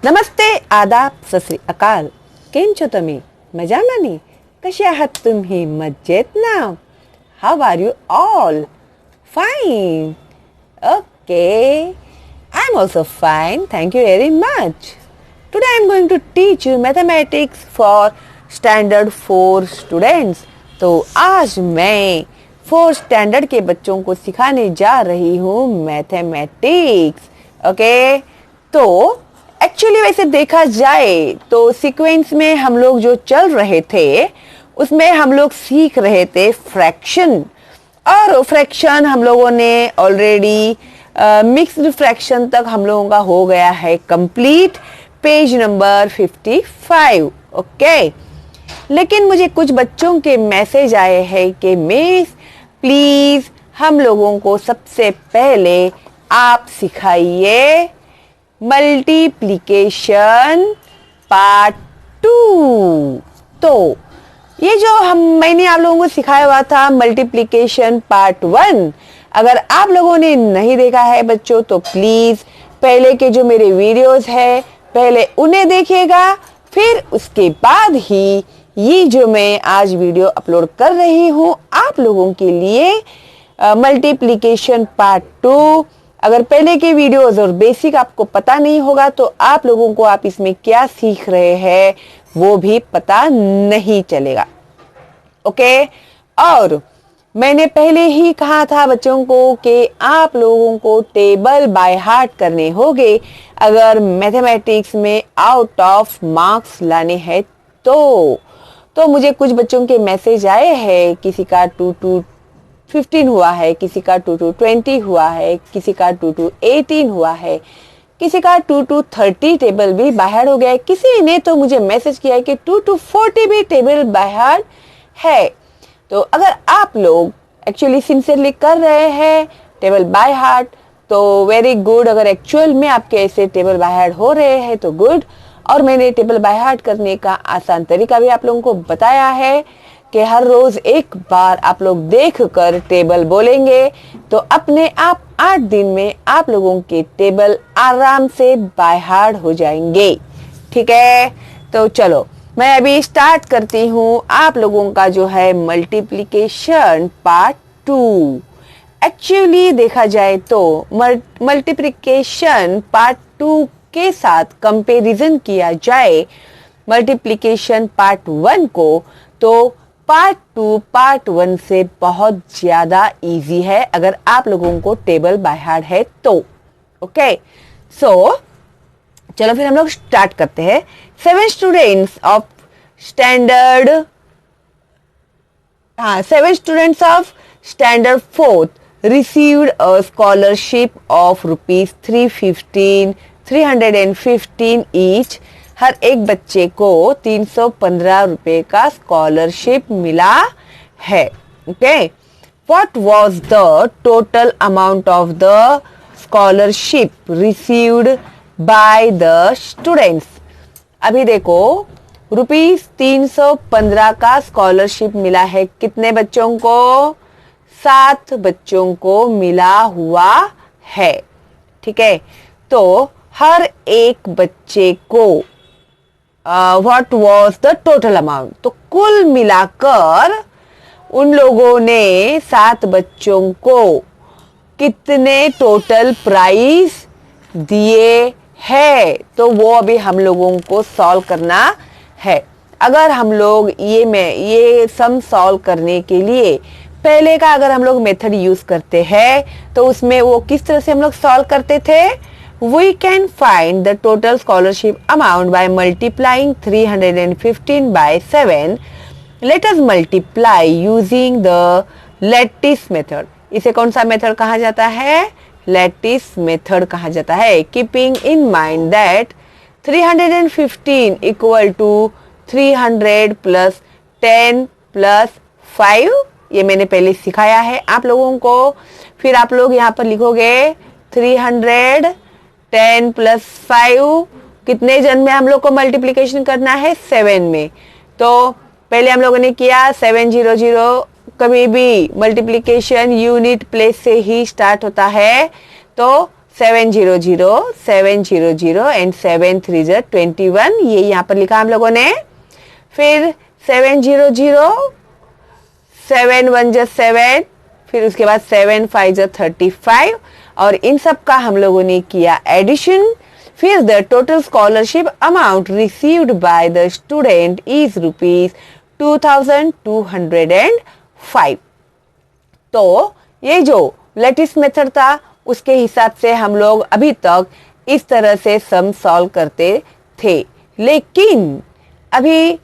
नमस्ते, आदाब, सत श्री अकाल. केम छो तुम्ही? मजामानी? कसे आहात तुम्ही? मजेत ना? How are you all? Fine. Okay. I'm also fine. Thank you very much. Today I'm going to teach you mathematics for standard 4 students. तो आज मैं 4 स्टैंडर्ड के बच्चों को सिखाने जा रही हूँ मैथमेटिक्स. ओके, तो एक्चुअली वैसे देखा जाए तो सीक्वेंस में हम लोग जो चल रहे थे उसमें हम लोग सीख रहे थे फ्रैक्शन, और फ्रैक्शन हम लोगों ने ऑलरेडी मिक्स्ड फ्रैक्शन तक हम लोगों का हो गया है कंप्लीट, पेज नंबर 55. ओके, लेकिन मुझे कुछ बच्चों के मैसेज आए हैं कि मिस प्लीज हम लोगों को सबसे पहले आप सिखाइए मल्टीप्लिकेशन पार्ट 2. तो ये जो मैंने आप लोगों को सिखाया हुआ था मल्टीप्लिकेशन पार्ट 1, अगर आप लोगों ने नहीं देखा है बच्चों तो प्लीज पहले के जो मेरे वीडियोस है पहले उन्हें देखिएगा, फिर उसके बाद ही ये जो मैं आज वीडियो अपलोड कर रही हूँ आप लोगों के लिए मल्टीप्लिकेशन पार्ट 2. अगर पहले के वीडियोस और बेसिक आपको पता नहीं होगा तो आप लोगों को आप इसमें क्या सीख रहे हैं वो भी पता नहीं चलेगा. ओके, और मैंने पहले ही कहा था बच्चों को कि आप लोगों को टेबल बाय हार्ट करने होंगे अगर मैथमेटिक्स में आउट ऑफ मार्क्स लाने हैं तो मुझे कुछ बच्चों के मैसेज आए हैं, किसी का 2 15 हुआ है, किसी का 2 20 हुआ है, किसी का 2 18 हुआ है, किसी का 2 30 टेबल भी बाहर हो गया है, किसी ने तो मुझे मैसेज किया है कि 2 40 भी टेबल बाहर है. तो अगर आप लोग एक्चुअली सिंसियरली कर रहे हैं टेबल बाय हार्ट तो वेरी गुड. अगर एक्चुअल में आपके ऐसे टेबल बाय हार्ट हो रहे हैं तो गुड. और मैंने टेबल बाय हार्ट करने का आसान तरीका भी आप लोगों को बताया है कि हर रोज एक बार आप लोग देखकर टेबल बोलेंगे तो अपने आप 8 दिन में आप लोगों के टेबल आराम से बाय हार्ट हो जाएंगे. ठीक है, तो चलो मैं अभी स्टार्ट करती हूँ आप लोगों का जो है मल्टीप्लिकेशन पार्ट 2. एक्चुअली देखा जाए तो मल्टीप्लिकेशन पार्ट 2 के साथ कंपैरिजन किया जाए मल्टीप्लिकेशन पार्ट 1 को तो पार्ट 2 पार्ट 1 से बहुत ज्यादा इजी है अगर आप लोगों को टेबल बाय हार्ट है तो. ओके, सो चलो फिर हम लोग स्टार्ट करते हैं. 7 students of standard 4 received a scholarship of rupees 315 each. हर एक बच्चे को 315 रुपए का स्कॉलरशिप मिला है. Okay, what was the total amount of the scholarship received by the students. अभी देखो रुपीस 315 का स्कॉलरशिप मिला है कितने बच्चों को? 7 बच्चों को मिला हुआ है. ठीक है, तो हर एक बच्चे को what was the total amount, तो कुल मिलाकर उन लोगों ने 7 बच्चों को कितने टोटल प्राइस दिए हैं तो वो अभी हम लोगों को सॉल्व करना है. अगर हम लोग ये सम सॉल्व करने के लिए पहले का अगर हम लोग मेथड यूज करते हैं तो उसमें वो किस तरह से हम लोग सॉल्व करते थे? We can find the total scholarship amount by multiplying 315 by 7. Let us multiply using the lattice method. इसे कौन सा मेथड कहा जाता है? Lattice method कहा जाता है. Keeping in mind that 315 equal to 300 plus 10 plus 5. ये मैंने पहले सिखाया है आप लोगों को. फिर आप लोग यहाँ पर लिखोगे 300 10 प्लस 5 कितने जन में हम लोग को मल्टीप्लिकेशन करना है? 7 में. तो पहले हम लोगों ने किया 700. कभी भी मल्टीप्लिकेशन यूनिट प्लेस से ही स्टार्ट होता है तो 700 700 एंड 7 3 21, ये यहाँ पर लिखा हम लोगों ने। फिर 700 7 1 7, फिर उसके बाद 7 5 35, और इन सब का हम लोगों ने किया एडिशन। फिर the total scholarship amount received by the student is ₹2205। तो ये जो लेटिस मेथड था उसके हिसाब से हम लोग अभी तक इस तरह से सम सॉल्व करते थे, लेकिन अभी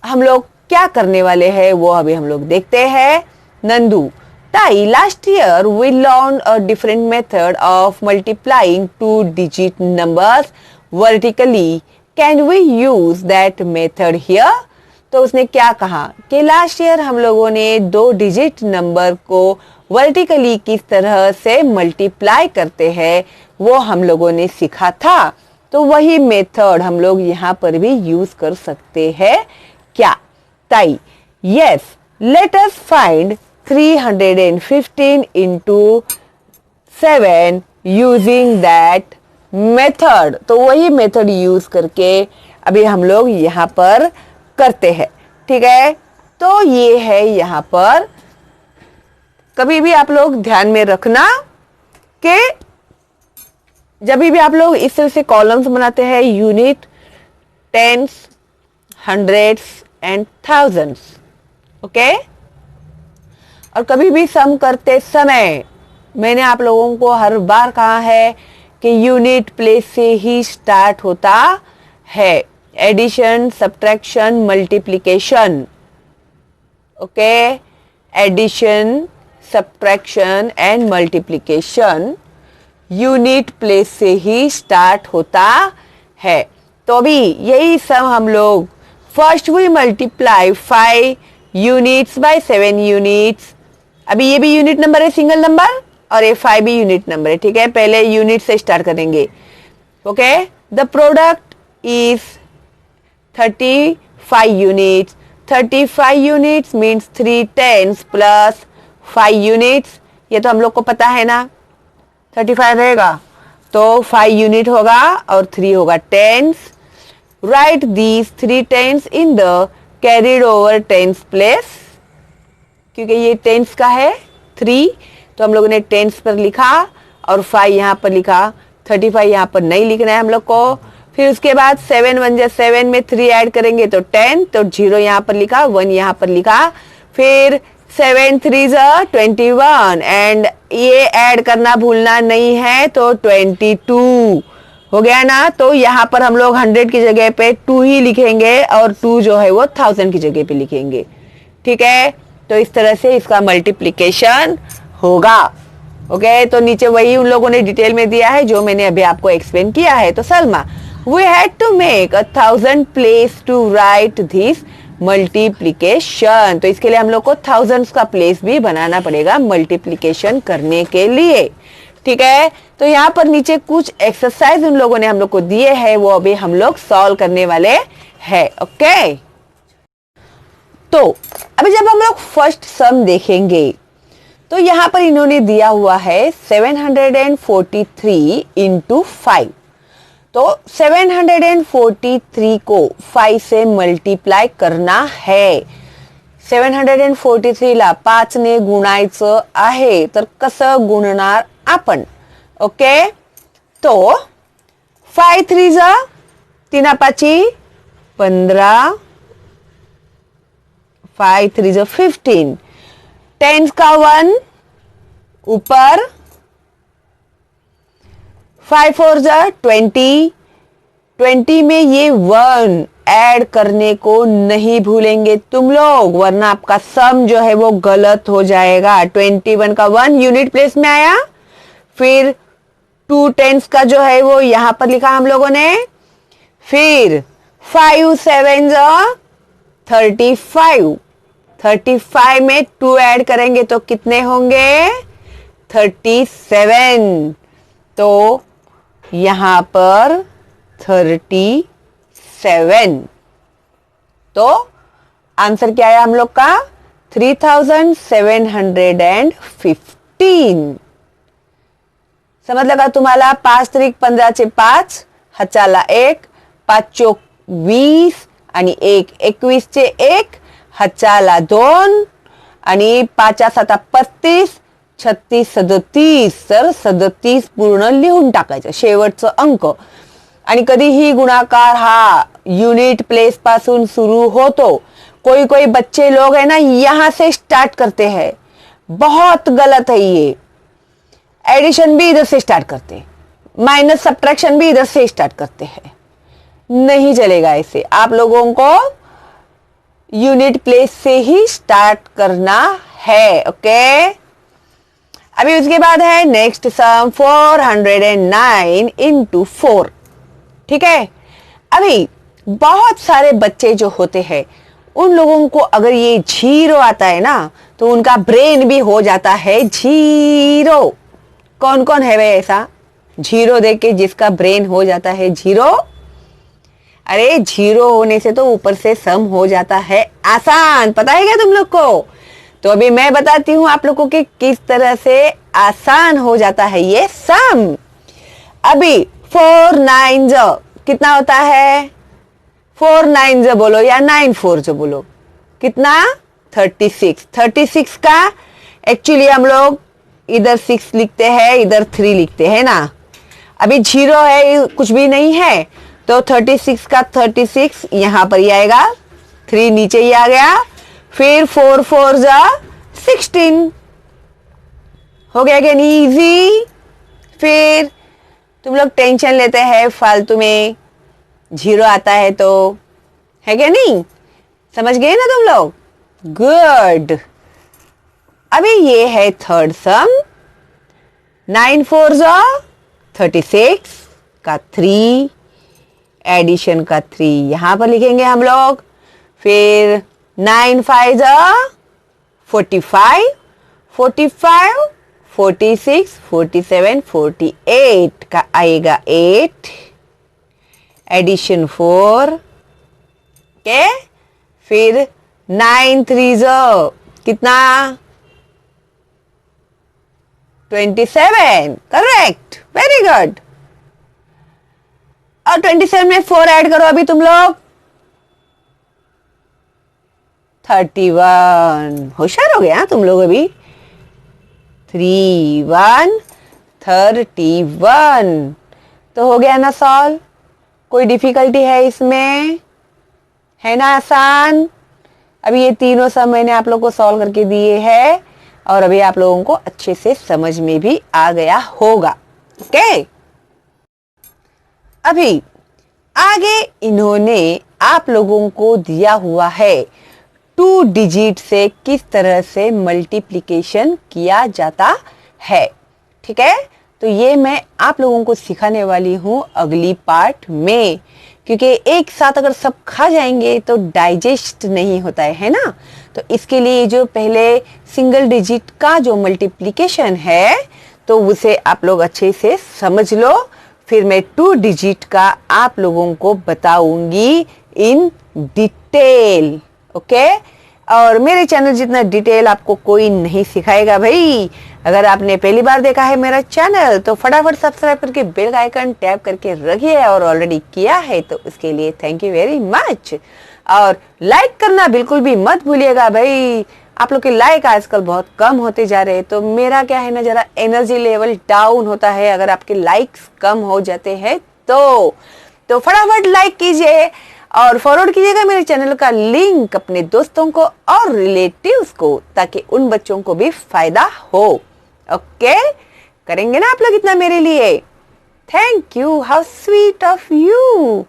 हम लोग क्या करने वाले हैं वो अभी हम लोग देखते हैं। नंदू, ताई, last year we learn a different method of multiplying 2-digit numbers vertically, can we use that method here? तो उसने क्या कहा कि लास्ट ईयर हम लोगों ने 2 डिजिट नंबर को वर्टिकली किस तरह से मल्टीप्लाई करते हैं वो हम लोगों ने सीखा था, तो वही मेथड हम लोग यहाँ पर भी यूज कर सकते हैं क्या? ताई, yes, let us find 315 into 7 using that method. तो वही मेथड यूज करके अभी हम लोग यहाँ पर करते हैं, ठीक है। तो ये है यहाँ पर, कभी भी आप लोग ध्यान में रखना कि जब भी आप लोग इस तरह से कॉलम्स बनाते हैं, unit, tens, hundreds and thousands, okay. और कभी भी सम करते समय मैंने आप लोगों को हर बार कहा है कि यूनिट प्लेस से ही स्टार्ट होता है, addition, subtraction, multiplication, okay. Addition, subtraction and multiplication unit place से ही स्टार्ट होता है। तो अभी यही सब हम लोग, first we multiply 5 units by 7 units. अभी ये भी यूनिट नंबर है, सिंगल नंबर, और ये 5 भी यूनिट नंबर है, ठीक है। पहले यूनिट से स्टार्ट करेंगे, okay. The product is 35 units. 35 units means 3 tens plus 5 units, ये तो हम लोग को पता है ना, 35 रहेगा तो 5 यूनिट होगा और 3 होगा tens. Right these 3 tens in the carried over tens place, क्योंकि ये टेंस का है 3, तो हम लोगों ने टेंस पर लिखा और 5 यहाँ पर लिखा, 35 यहाँ पर नहीं लिखना है हम लोग को। फिर उसके बाद 7 1 7 में 3 ऐड करेंगे तो 10, तो 0 यहाँ पर लिखा, 1 यहाँ पर लिखा। फिर 7 3 21 एंड ये ऐड करना भूलना नहीं है, तो 22 हो गया ना। तो यहाँ पर हम लोग 100 की जगह पे 2 ही लिखेंगे और 2 जो है वो 1000 की जगह पे लिखेंगे, ठीक है। तो इस तरह से इसका मल्टीप्लिकेशन होगा, ओके। तो नीचे वही उन लोगों ने डिटेल में दिया है जो मैंने अभी आपको एक्सप्लेन किया है। तो Salma, we had to make 1000 place to write this multiplication. तो इसके लिए हम लोग को थाउजेंड्स का प्लेस भी बनाना पड़ेगा मल्टीप्लिकेशन करने के लिए, ठीक है। तो यहाँ पर नीचे कुछ एक्सरसाइज उन लोगों ने हम लोग को दिए हैं, वो अभी हम लोग सॉल्व करने वाले हैं, ओके। तो अभी जब हम लोग फर्स्ट सम देखेंगे तो यहाँ पर इन्होंने दिया हुआ है 743 into 5। तो 743 को 5 से मल्टीप्लाय करना है। 743 ला 5 ने गुणायचं आहे, तर कसं गुणणार आपण, ओके। तो 5 3 3 5 15, 5 3 15, टेंस का 1 ऊपर, 5 4 20, 20 में ये 1 ऐड करने को नहीं भूलेंगे तुम लोग, वरना आपका सम जो है वो गलत हो जाएगा। 21 का 1 यूनिट प्लेस में आया, फिर 2 tens का जो है वो यहां पर लिखा हम लोगों ने, फिर 5 7 35, 35 में 2 ऐड करेंगे तो कितने होंगे, 37। तो यहां पर 37। तो आंसर क्या है हम लोग का, 3715। समज लगा तुम्हाला 5 त्रिक 15चे 5, हाताला 1, 5 चोक 20 आणि 1 21चे 1, हाताला 2 आणि 5 7 35, 36 37, तर 37 पूर्ण लिहून टाकायचं शेवटचं अंक. आणि कधीही गुणाकार हा यूनिट प्लेस पासून शुरू होतो. कोई कोई बच्चे लोग है ना यहां से स्टार्ट करते हैं, बहुत गलत है ये. एडिशन भी इधर से स्टार्ट करते हैं, माइनस सब्ट्रैक्शन भी इधर से स्टार्ट करते हैं, नहीं चलेगा ऐसे. आप लोगों को यूनिट प्लेस से ही स्टार्ट करना है. ओके, अभी उसके बाद है नेक्स्ट सम 409 इंटू 4. ठीक है, अभी बहुत सारे बच्चे जो होते हैं उन लोगों को अगर ये 0 आता है ना तो उनका ब्रेन भी हो जाता है 0. कौन कौन है वे ऐसा 0 देख के जिसका ब्रेन हो जाता है 0? अरे 0 होने से तो ऊपर से सम हो जाता है आसान. पता है क्या तुम लोग को? तो अभी मैं बताती हूं आप लोगों के किस तरह से आसान हो जाता है ये सम. अभी 4 9 कितना होता है? 4 9 बोलो या 9 4 बोलो, कितना? 36. 36 का एक्चुअली हम लोग इधर 6 लिखते हैं, इधर 3 लिखते हैं ना. अभी 0 है, कुछ भी नहीं है, तो 36 का 36 यहां पर ही आएगा, 3 नीचे ही आ गया. फिर 4 4 16 हो गया क्या? इजी. फिर तुम लोग टेंशन लेते हैं फालतू में, 0 आता है तो, है क्या? नहीं समझ गए ना तुम लोग? गुड. अभी ये है थर्ड सम. 9 4 36 का 3, एडिशन का 3 यहां पर लिखेंगे हम लोग. फिर 9 5 45, 45 46 47 48 का आएगा 8, एडिशन 4. ओके, फिर 9 3 कितना? 27. Correct, very good. और 27 में 4 ऐड करो अभी तुम लोग, 31. होशियार हो गया तुम लोग अभी. 3 1 31. तो हो गया ना सॉल्व. कोई डिफिकल्टी है इसमें? है ना आसान. अभी ये तीनों सम मैंने आप लोगों को सॉल्व करके दिए हैं और अभी आप लोगों को अच्छे से समझ में भी आ गया होगा. ओके, अभी आगे इन्होंने आप लोगों को दिया हुआ है 2 डिजिट से किस तरह से मल्टीप्लिकेशन किया जाता है. ठीक है, तो ये मैं आप लोगों को सिखाने वाली हूँ अगली पार्ट में, क्योंकि एक साथ अगर सब खा जाएंगे तो डाइजेस्ट नहीं होता है ना. तो इसके लिए जो पहले सिंगल डिजिट का जो मल्टीप्लिकेशन है तो उसे आप लोग अच्छे से समझ लो. फिर मैं 2 डिजिट का आप लोगों को बताऊंगी इन डिटेल. ओके, और मेरे चैनल जितना डिटेल आपको कोई नहीं सिखाएगा भाई. अगर आपने पहली बार देखा है मेरा चैनल तो फटाफट सब्सक्राइब करके बेल आइकन टैप करके रखिए, और ऑलरेडी किया है तो उसके लिए थैंक यू वेरी मच. और लाइक करना बिल्कुल भी मत भूलिएगा भाई. आप लोग के लाइक आजकल बहुत कम होते जा रहे हैं, तो मेरा क्या है ना, जरा एनर्जी लेवल डाउन होता है अगर आपके लाइक्स कम हो जाते हैं तो फटाफट लाइक कीजिए और फॉरवर्ड कीजिएगा मेरे चैनल का लिंक अपने दोस्तों को और रिलेटिव्स को, ताकि उन बच्चों को भी फायदा हो. ओके, करेंगे ना आप लोग इतना मेरे लिए? Thank you, how sweet of you.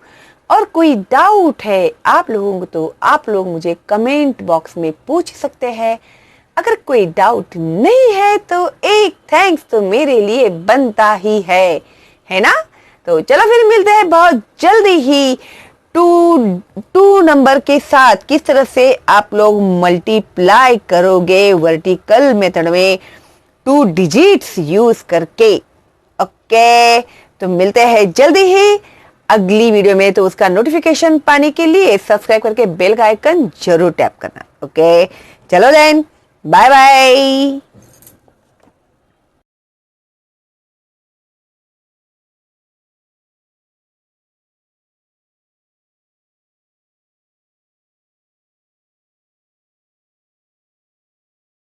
और कोई डाउट है आप लोगों को तो आप लोग मुझे कमेंट बॉक्स में पूछ सकते हैं. अगर कोई डाउट नहीं है तो एक थैंक्स तो मेरे लिए बनता ही है ना. तो चलो फिर मिलते हैं बहुत जल्दी ही 2 नंबर के साथ. किस तरह से आप लोग मल्टीप्लाई करोगे वर्टिकल मेथड में 2 डिजिट्स यूज करके. ओके, तो मिलते हैं जल्दी ही अगली वीडियो में. तो उसका नोटिफिकेशन पाने के लिए सब्सक्राइब करके बेल का आइकन जरूर टैप करना. ओके, चलो देन, बाय बाय.